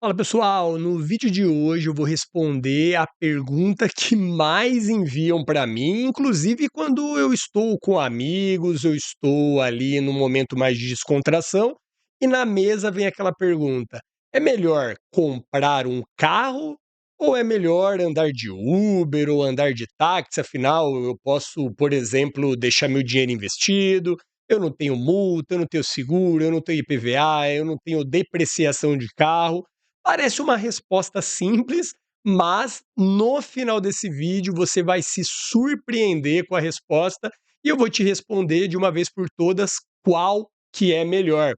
Fala pessoal, no vídeo de hoje eu vou responder a pergunta que mais enviam para mim, inclusive quando eu estou com amigos, eu estou ali num momento mais de descontração e na mesa vem aquela pergunta: é melhor comprar um carro ou é melhor andar de Uber ou andar de táxi? Afinal, eu posso, por exemplo, deixar meu dinheiro investido, eu não tenho multa, eu não tenho seguro, eu não tenho IPVA, eu não tenho depreciação de carro. Parece uma resposta simples, mas no final desse vídeo você vai se surpreender com a resposta e eu vou te responder de uma vez por todas qual que é melhor.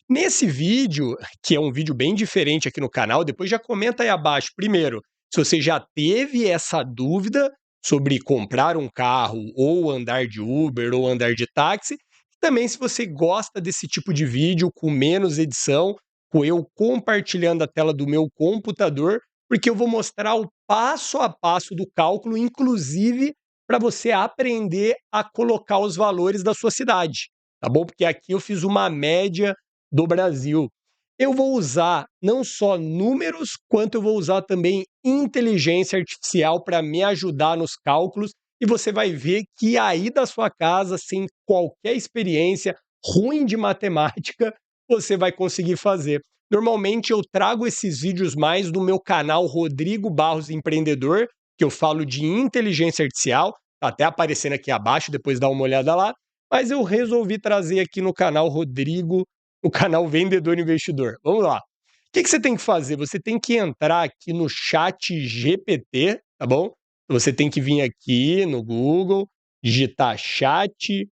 Nesse vídeo, que é um vídeo bem diferente aqui no canal, depois já comenta aí abaixo, primeiro, se você já teve essa dúvida sobre comprar um carro ou andar de Uber ou andar de táxi, e também se você gosta desse tipo de vídeo com menos edição, com eu compartilhando a tela do meu computador, porque eu vou mostrar o passo a passo do cálculo, inclusive para você aprender a colocar os valores da sua cidade, tá bom? Porque aqui eu fiz uma média do Brasil. Eu vou usar não só números, quanto eu vou usar também inteligência artificial para me ajudar nos cálculos, e você vai ver que aí da sua casa, sem qualquer experiência ruim de matemática, você vai conseguir fazer. Normalmente eu trago esses vídeos mais do meu canal Rodrigo Barros Empreendedor, que eu falo de inteligência artificial, tá até aparecendo aqui abaixo, depois dá uma olhada lá, mas eu resolvi trazer aqui no canal Rodrigo, no canal Vendedor Investidor. Vamos lá. O que você tem que fazer? Você tem que entrar aqui no chat GPT, tá bom? Você tem que vir aqui no Google, digitar chat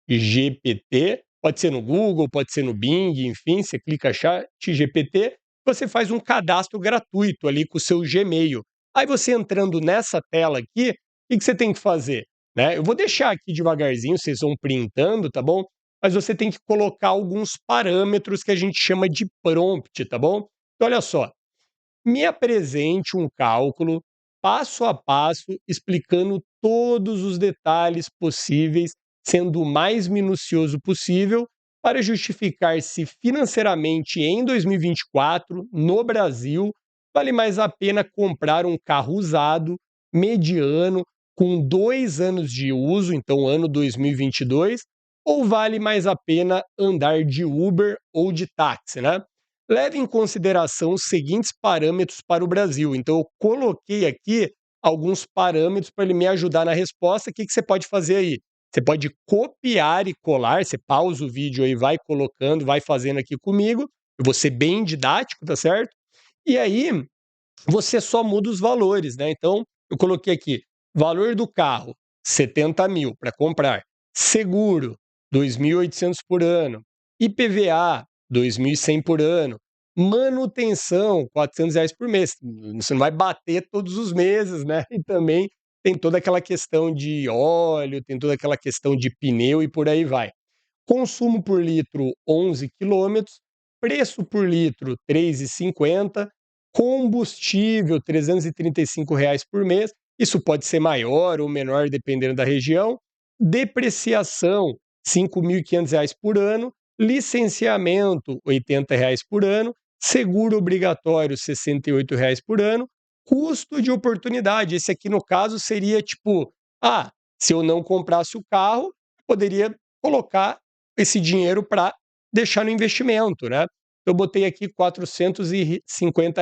GPT, pode ser no Google, pode ser no Bing, enfim, você clica chat GPT, você faz um cadastro gratuito ali com o seu Gmail. Aí você entrando nessa tela aqui, o que você tem que fazer? Né? Eu vou deixar aqui devagarzinho, vocês vão printando, tá bom? Mas você tem que colocar alguns parâmetros que a gente chama de prompt, tá bom? Então, olha só, me apresente um cálculo passo a passo, explicando todos os detalhes possíveis, sendo o mais minucioso possível, para justificar se financeiramente em 2024, no Brasil, vale mais a pena comprar um carro usado, mediano, com 2 anos de uso, então ano 2022, ou vale mais a pena andar de Uber ou de táxi, né? Leve em consideração os seguintes parâmetros para o Brasil. Então, eu coloquei aqui alguns parâmetros para ele me ajudar na resposta. O que você pode fazer aí? Você pode copiar e colar, você pausa o vídeo aí, vai colocando, vai fazendo aqui comigo. Eu vou ser bem didático, tá certo? E aí, você só muda os valores, né? Então, eu coloquei aqui, valor do carro, 70 mil para comprar. Seguro, 2.800 por ano. IPVA, 2.100 por ano. Manutenção, R$ 400 por mês. Você não vai bater todos os meses, né? E também tem toda aquela questão de óleo, tem toda aquela questão de pneu e por aí vai. Consumo por litro, 11 quilômetros. Preço por litro, R$ 3,50. Combustível, R$ 335 por mês. Isso pode ser maior ou menor, dependendo da região. Depreciação, R$ 5.500 por ano. Licenciamento, R$ 80 por ano. Seguro obrigatório, R$ 68 por ano. Custo de oportunidade, esse aqui no caso seria tipo, se eu não comprasse o carro, eu poderia colocar esse dinheiro para deixar no investimento, né? Eu botei aqui R$ 450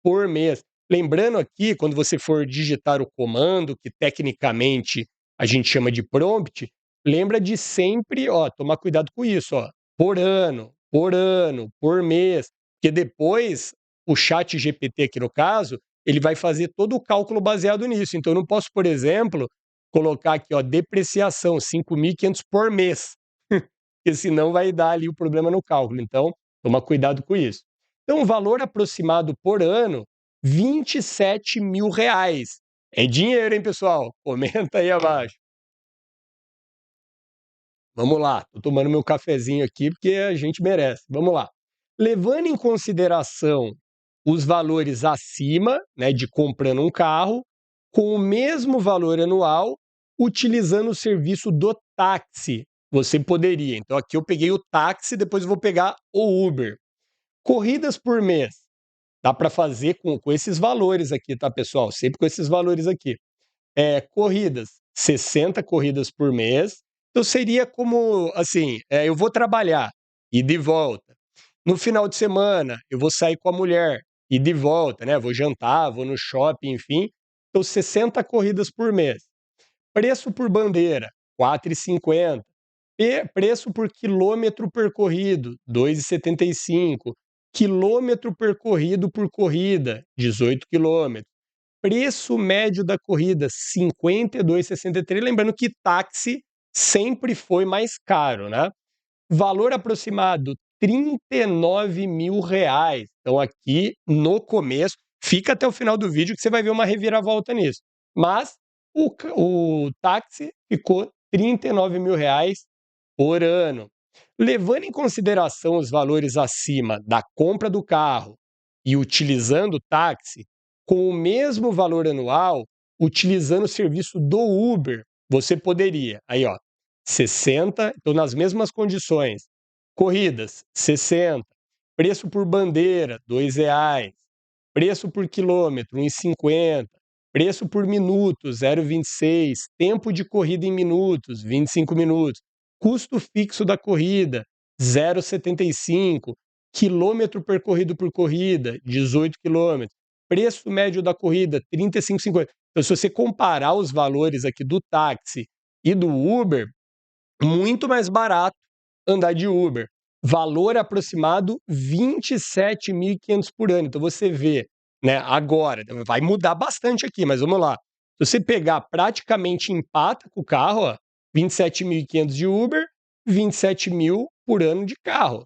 por mês. Lembrando aqui, quando você for digitar o comando, que tecnicamente a gente chama de prompt, lembra de sempre, tomar cuidado com isso, por ano, por mês, porque depois o chat GPT aqui no caso, ele vai fazer todo o cálculo baseado nisso. Então eu não posso, por exemplo, colocar aqui, depreciação, 5.500 por mês, porque senão vai dar ali o problema no cálculo. Então, toma cuidado com isso. Então, o valor aproximado por ano, R$ 27.000. É dinheiro, hein, pessoal? Comenta aí abaixo. Vamos lá, tô tomando meu cafezinho aqui porque a gente merece. Vamos lá. Levando em consideração os valores acima, né, de comprando um carro, com o mesmo valor anual, utilizando o serviço do táxi, você poderia. Então aqui eu peguei o táxi, depois eu vou pegar o Uber. Corridas por mês, Dá para fazer com esses valores aqui, tá, pessoal? Sempre com esses valores aqui. Corridas, 60 corridas por mês. Então seria como, assim, eu vou trabalhar, ida e volta. No final de semana, eu vou sair com a mulher, ida e volta, né? Vou jantar, vou no shopping, enfim. Então 60 corridas por mês. Preço por bandeira, 4,50. Preço por quilômetro percorrido, 2,75. Quilômetro percorrido por corrida, 18 quilômetros. Preço médio da corrida, 52,63. Lembrando que táxi sempre foi mais caro, né? Valor aproximado, R$ 39.000. Então aqui no começo, fica até o final do vídeo que você vai ver uma reviravolta nisso. Mas o táxi ficou R$ 39.000 por ano. Levando em consideração os valores acima da compra do carro e utilizando o táxi, com o mesmo valor anual, utilizando o serviço do Uber, você poderia, aí ó, 60, então nas mesmas condições, corridas, 60, preço por bandeira, R$ 2, preço por quilômetro, 1,50, preço por minuto, 0,26, tempo de corrida em minutos, 25 minutos, custo fixo da corrida, 0,75, quilômetro percorrido por corrida, 18 quilômetros, preço médio da corrida, 35,50. Então, se você comparar os valores aqui do táxi e do Uber, muito mais barato andar de Uber. Valor aproximado, 27.500 por ano. Então, você vê, né, agora, vai mudar bastante aqui, mas vamos lá. Se você pegar, praticamente empata com o carro, ó, 27.500 de Uber, 27.000 por ano de carro.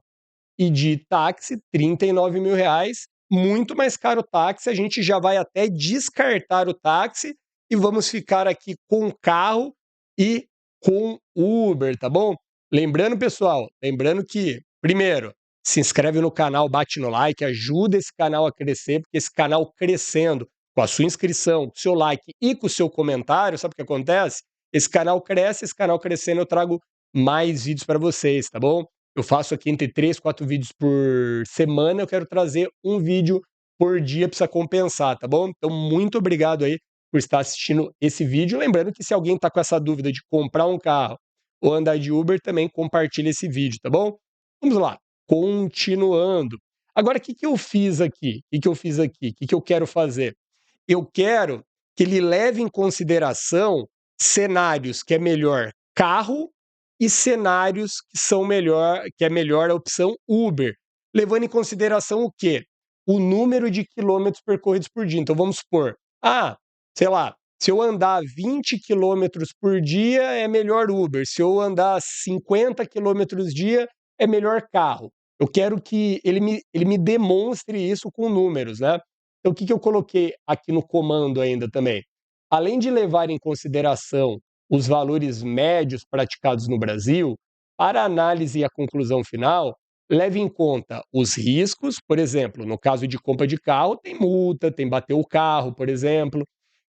E de táxi, R$ 39.000, muito mais caro o táxi. A gente já vai até descartar o táxi e vamos ficar aqui com o carro e com Uber, tá bom? Lembrando, pessoal, lembrando que, primeiro, se inscreve no canal, bate no like, ajuda esse canal a crescer, porque esse canal crescendo, com a sua inscrição, com o seu like e com o seu comentário, sabe o que acontece? Esse canal cresce, esse canal crescendo, eu trago mais vídeos para vocês, tá bom? Eu faço aqui entre 3, 4 vídeos por semana, eu quero trazer um vídeo por dia para compensar, tá bom? Então, muito obrigado aí por estar assistindo esse vídeo. Lembrando que se alguém está com essa dúvida de comprar um carro ou andar de Uber, também compartilha esse vídeo, tá bom? Vamos lá, continuando. Agora, o que eu fiz aqui? O que eu fiz aqui? O que eu quero fazer? Eu quero que ele leve em consideração cenários que é melhor carro e cenários que é melhor a opção Uber, levando em consideração o quê? O número de quilômetros percorridos por dia. Então vamos supor, sei lá, se eu andar 20 quilômetros por dia é melhor Uber, se eu andar 50 quilômetros dia é melhor carro. Eu quero que ele me demonstre isso com números, né? Então o que eu coloquei aqui no comando ainda também? Além de levar em consideração os valores médios praticados no Brasil, para a análise e a conclusão final, leve em conta os riscos, por exemplo, no caso de compra de carro, tem multa, tem bater o carro, por exemplo.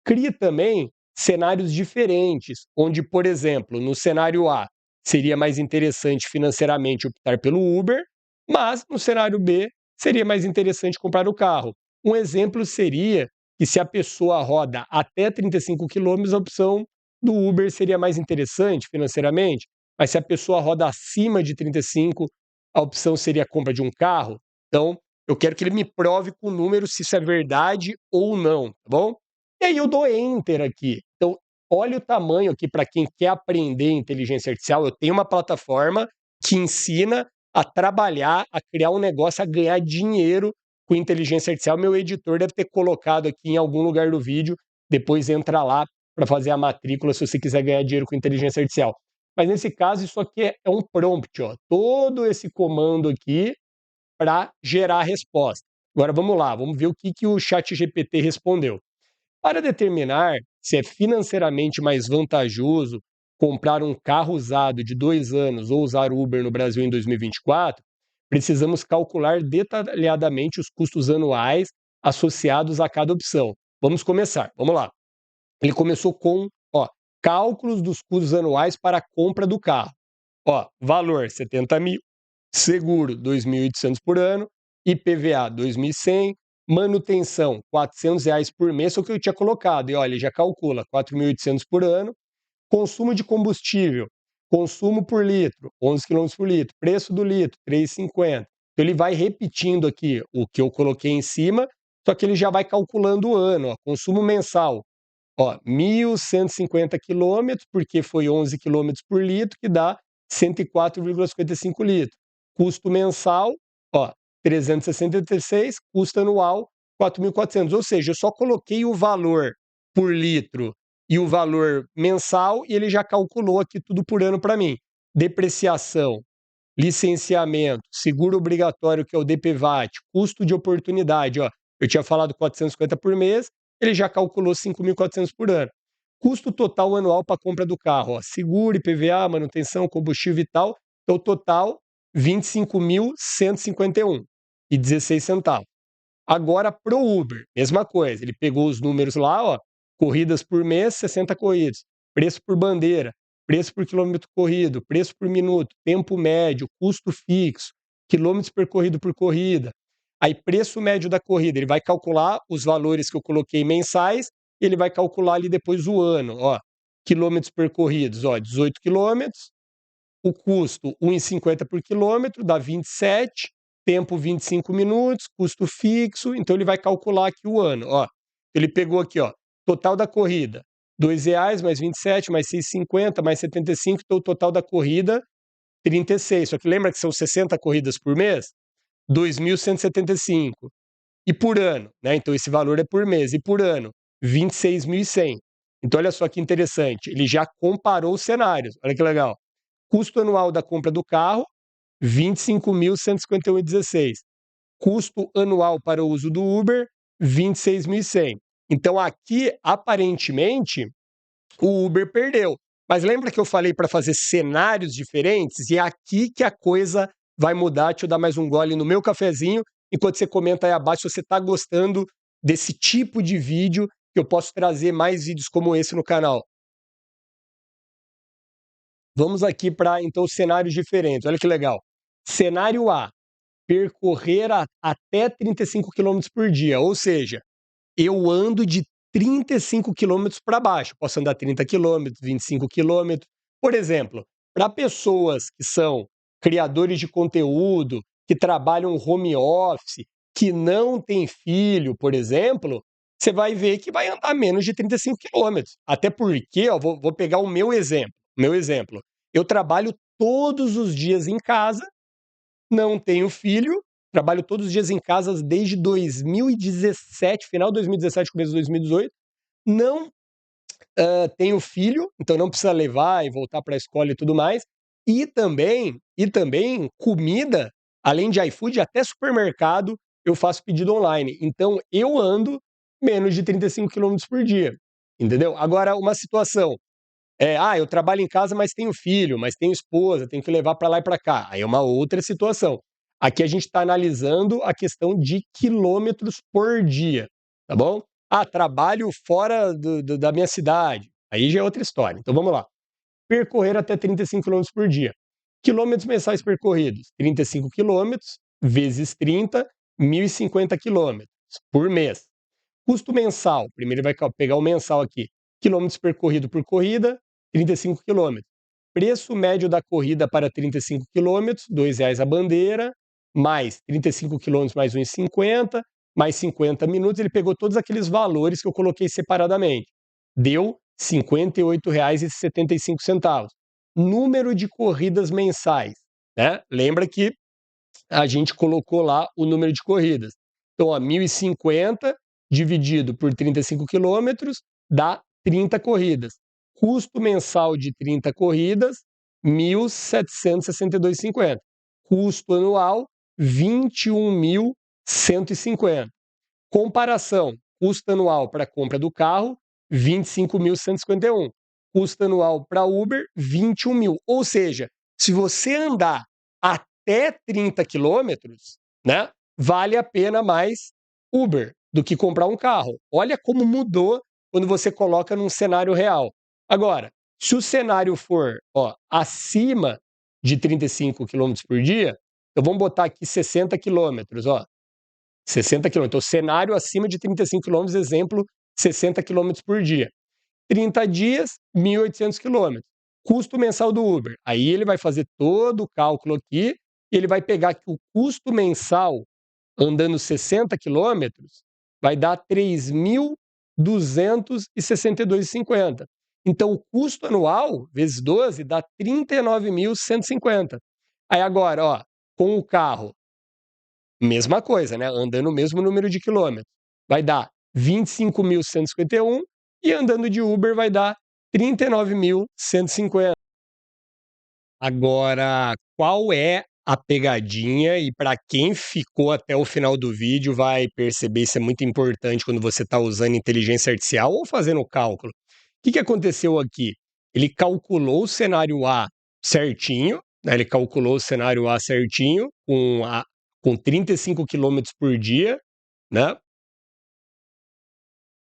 Crie também cenários diferentes, onde, por exemplo, no cenário A, seria mais interessante financeiramente optar pelo Uber, mas no cenário B, seria mais interessante comprar o carro. Um exemplo seria que se a pessoa roda até 35 quilômetros, a opção do Uber seria mais interessante financeiramente, mas se a pessoa roda acima de 35, a opção seria a compra de um carro. Então, eu quero que ele me prove com números se isso é verdade ou não, tá bom? E aí eu dou Enter aqui. Então, olha o tamanho aqui para quem quer aprender inteligência artificial. Eu tenho uma plataforma que ensina a trabalhar, a criar um negócio, a ganhar dinheiro com inteligência artificial. Meu editor deve ter colocado aqui em algum lugar do vídeo. Depois entra lá para fazer a matrícula se você quiser ganhar dinheiro com inteligência artificial. Mas nesse caso, isso aqui é um prompt, ó. Todo esse comando aqui para gerar a resposta. Agora vamos lá, vamos ver o que o ChatGPT respondeu. Para determinar se é financeiramente mais vantajoso comprar um carro usado de 2 anos ou usar Uber no Brasil em 2024, precisamos calcular detalhadamente os custos anuais associados a cada opção. Vamos começar, vamos lá. Ele começou com, cálculos dos custos anuais para a compra do carro. Valor 70 mil, seguro 2.800 por ano, IPVA 2.100, Manutenção, R$ 400 por mês, só que eu tinha colocado. E olha, ele já calcula, 4.800 por ano. Consumo de combustível, consumo por litro, 11 quilômetros por litro. Preço do litro, 3,50. Então ele vai repetindo aqui o que eu coloquei em cima, só que ele já vai calculando o ano. Ó, consumo mensal, ó, 1.150 quilômetros, porque foi 11 quilômetros por litro, que dá 104,55 litros. Custo mensal, ó, 366, custo anual, 4.400. Ou seja, eu só coloquei o valor por litro e o valor mensal e ele já calculou aqui tudo por ano para mim. Depreciação, licenciamento, seguro obrigatório, que é o DPVAT, custo de oportunidade, ó, eu tinha falado 450 por mês, ele já calculou 5.400 por ano. Custo total anual para compra do carro, ó, seguro, IPVA, manutenção, combustível e tal, então total 25.151,16 centavos. Agora pro Uber, mesma coisa, ele pegou os números lá, ó, corridas por mês, 60 corridas, preço por bandeira, preço por quilômetro corrido, preço por minuto, tempo médio, custo fixo, quilômetros percorrido por corrida. Aí preço médio da corrida, ele vai calcular os valores que eu coloquei mensais, e ele vai calcular ali depois o ano, ó, quilômetros percorridos, ó, 18 quilômetros, o custo 1,50 por quilômetro, dá 27, tempo 25 minutos, custo fixo, então ele vai calcular aqui o ano, ó. Ele pegou aqui, ó, total da corrida, R$ 2 mais 27 mais 6,50 mais 75, então o total da corrida 36. Só que lembra que são 60 corridas por mês? 2.175. E por ano, né? Então esse valor é por mês. E por ano, 26.100. Então olha só que interessante, ele já comparou os cenários. Olha que legal. Custo anual da compra do carro, 25.151,16. Custo anual para o uso do Uber, 26.100. Então aqui, aparentemente, o Uber perdeu. Mas lembra que eu falei para fazer cenários diferentes? E é aqui que a coisa vai mudar. Deixa eu dar mais um gole no meu cafezinho, enquanto você comenta aí abaixo se você está gostando desse tipo de vídeo, que eu posso trazer mais vídeos como esse no canal. Vamos aqui para, então, cenários diferentes. Olha que legal. Cenário A, percorrer até 35 quilômetros por dia, ou seja, eu ando de 35 quilômetros para baixo. Posso andar 30 quilômetros, 25 quilômetros. Por exemplo, para pessoas que são criadores de conteúdo, que trabalham home office, que não têm filho, por exemplo, você vai ver que vai andar menos de 35 quilômetros. Até porque, ó, vou pegar o meu exemplo. Eu trabalho todos os dias em casa, não tenho filho, trabalho todos os dias em casa desde 2017, final de 2017, começo de 2018. Não tenho filho, então não precisa levar e voltar para a escola e tudo mais. E também comida, além de iFood, até supermercado eu faço pedido online. Então eu ando menos de 35 quilômetros por dia, entendeu? Agora, uma situação eu trabalho em casa, mas tenho filho, mas tenho esposa, tenho que levar para lá e para cá. Aí é uma outra situação. Aqui a gente está analisando a questão de quilômetros por dia, tá bom? Trabalho fora da minha cidade. Aí já é outra história. Então vamos lá. Percorrer até 35 quilômetros por dia. Quilômetros mensais percorridos: 35 quilômetros vezes 30, 1.050 quilômetros por mês. Custo mensal, primeiro ele vai pegar o mensal aqui. Quilômetros percorrido por corrida, 35 quilômetros. Preço médio da corrida para 35 quilômetros, R$ 2,00 a bandeira, mais 35 quilômetros mais 1,50, mais 50 minutos. Ele pegou todos aqueles valores que eu coloquei separadamente. Deu R$ 58,75. Número de corridas mensais, né? Lembra que a gente colocou lá o número de corridas. Então, 1.050 dividido por 35 quilômetros dá 30 corridas. Custo mensal de 30 corridas, R$ 1.762,50. Custo anual, R$ 21.150. Comparação, custo anual para a compra do carro, R$ 25.151. Custo anual para Uber, R$ 21.000. Ou seja, se você andar até 30 quilômetros, né, vale a pena mais Uber do que comprar um carro. Olha como mudou quando você coloca num cenário real. Agora, se o cenário for acima de 35 quilômetros por dia, então vamos botar aqui 60 quilômetros. 60 km. Então, cenário acima de 35 km, exemplo, 60 km por dia. 30 dias, 1.800 km. Custo mensal do Uber. Aí ele vai fazer todo o cálculo aqui e ele vai pegar que o custo mensal andando 60 quilômetros vai dar 3.262,50. Então, o custo anual, vezes 12, dá 39.150. Aí agora, ó, com o carro, mesma coisa, né? Andando o mesmo número de quilômetros. Vai dar 25.151 e andando de Uber vai dar 39.150. Agora, qual é a pegadinha? E para quem ficou até o final do vídeo vai perceber isso é muito importante quando você está usando inteligência artificial ou fazendo o cálculo. O que aconteceu aqui? Ele calculou o cenário A certinho, né? Ele calculou o cenário A certinho com 35 quilômetros por dia, né?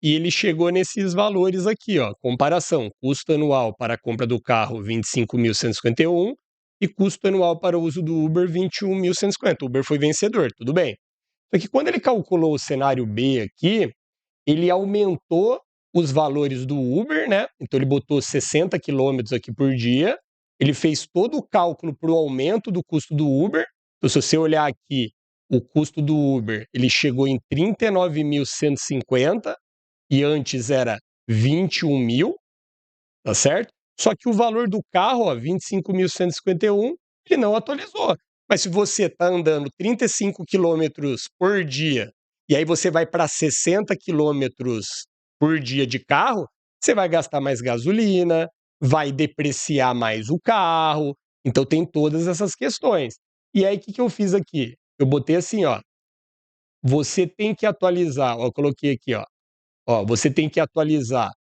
E ele chegou nesses valores aqui, ó, comparação, custo anual para a compra do carro 25.151 e custo anual para o uso do Uber 21.150. O Uber foi vencedor, tudo bem. Só que quando ele calculou o cenário B aqui, ele aumentou os valores do Uber, né? Então ele botou 60 quilômetros aqui por dia, ele fez todo o cálculo para o aumento do custo do Uber. Então, se você olhar aqui, o custo do Uber, ele chegou em 39.150 e antes era 21 mil, tá certo? Só que o valor do carro, ó, 25.151, ele não atualizou. Mas se você está andando 35 quilômetros por dia e aí você vai para 60 quilômetros por dia de carro, você vai gastar mais gasolina, vai depreciar mais o carro. Então tem todas essas questões. E aí o que eu fiz aqui? Eu botei assim, ó, você tem que atualizar, ó, eu coloquei aqui, ó, você tem que atualizar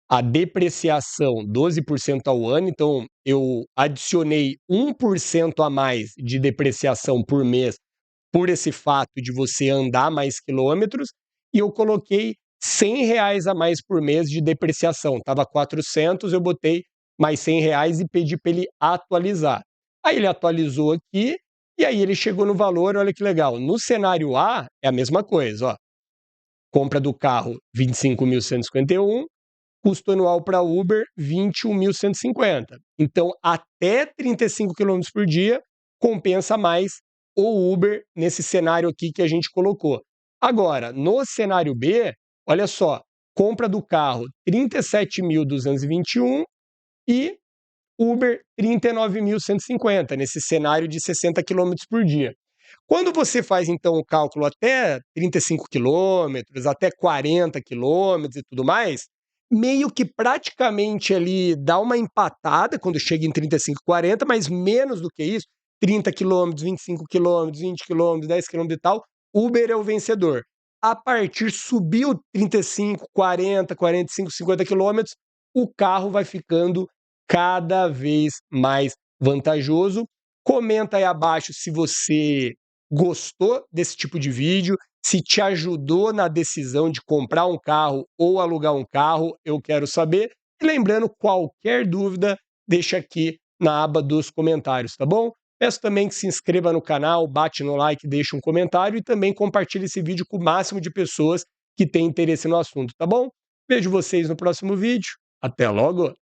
a depreciação 12% ao ano, então eu adicionei 1% a mais de depreciação por mês por esse fato de você andar mais quilômetros, e eu coloquei R$ 100 a mais por mês de depreciação. Estava 400, eu botei mais R$ 100 e pedi para ele atualizar. Aí ele atualizou aqui, e aí ele chegou no valor, olha que legal. No cenário A, é a mesma coisa, ó. Compra do carro, 25.151, custo anual para Uber, 21.150. Então, até 35 quilômetros por dia, compensa mais o Uber nesse cenário aqui que a gente colocou. Agora, no cenário B, olha só, compra do carro 37.221 e Uber 39.150, nesse cenário de 60 quilômetros por dia. Quando você faz, então, o cálculo até 35 quilômetros, até 40 quilômetros e tudo mais, meio que praticamente ali dá uma empatada quando chega em 35, 40, mas menos do que isso, 30 quilômetros, 25 quilômetros, 20 quilômetros, 10 quilômetros e tal, Uber é o vencedor. A partir, subiu 35, 40, 45, 50 quilômetros, o carro vai ficando cada vez mais vantajoso. Comenta aí abaixo se você gostou desse tipo de vídeo, se te ajudou na decisão de comprar um carro ou alugar um carro, eu quero saber. E lembrando, qualquer dúvida, deixa aqui na aba dos comentários, tá bom? Peço também que se inscreva no canal, bate no like, deixe um comentário e também compartilhe esse vídeo com o máximo de pessoas que têm interesse no assunto, tá bom? Vejo vocês no próximo vídeo. Até logo!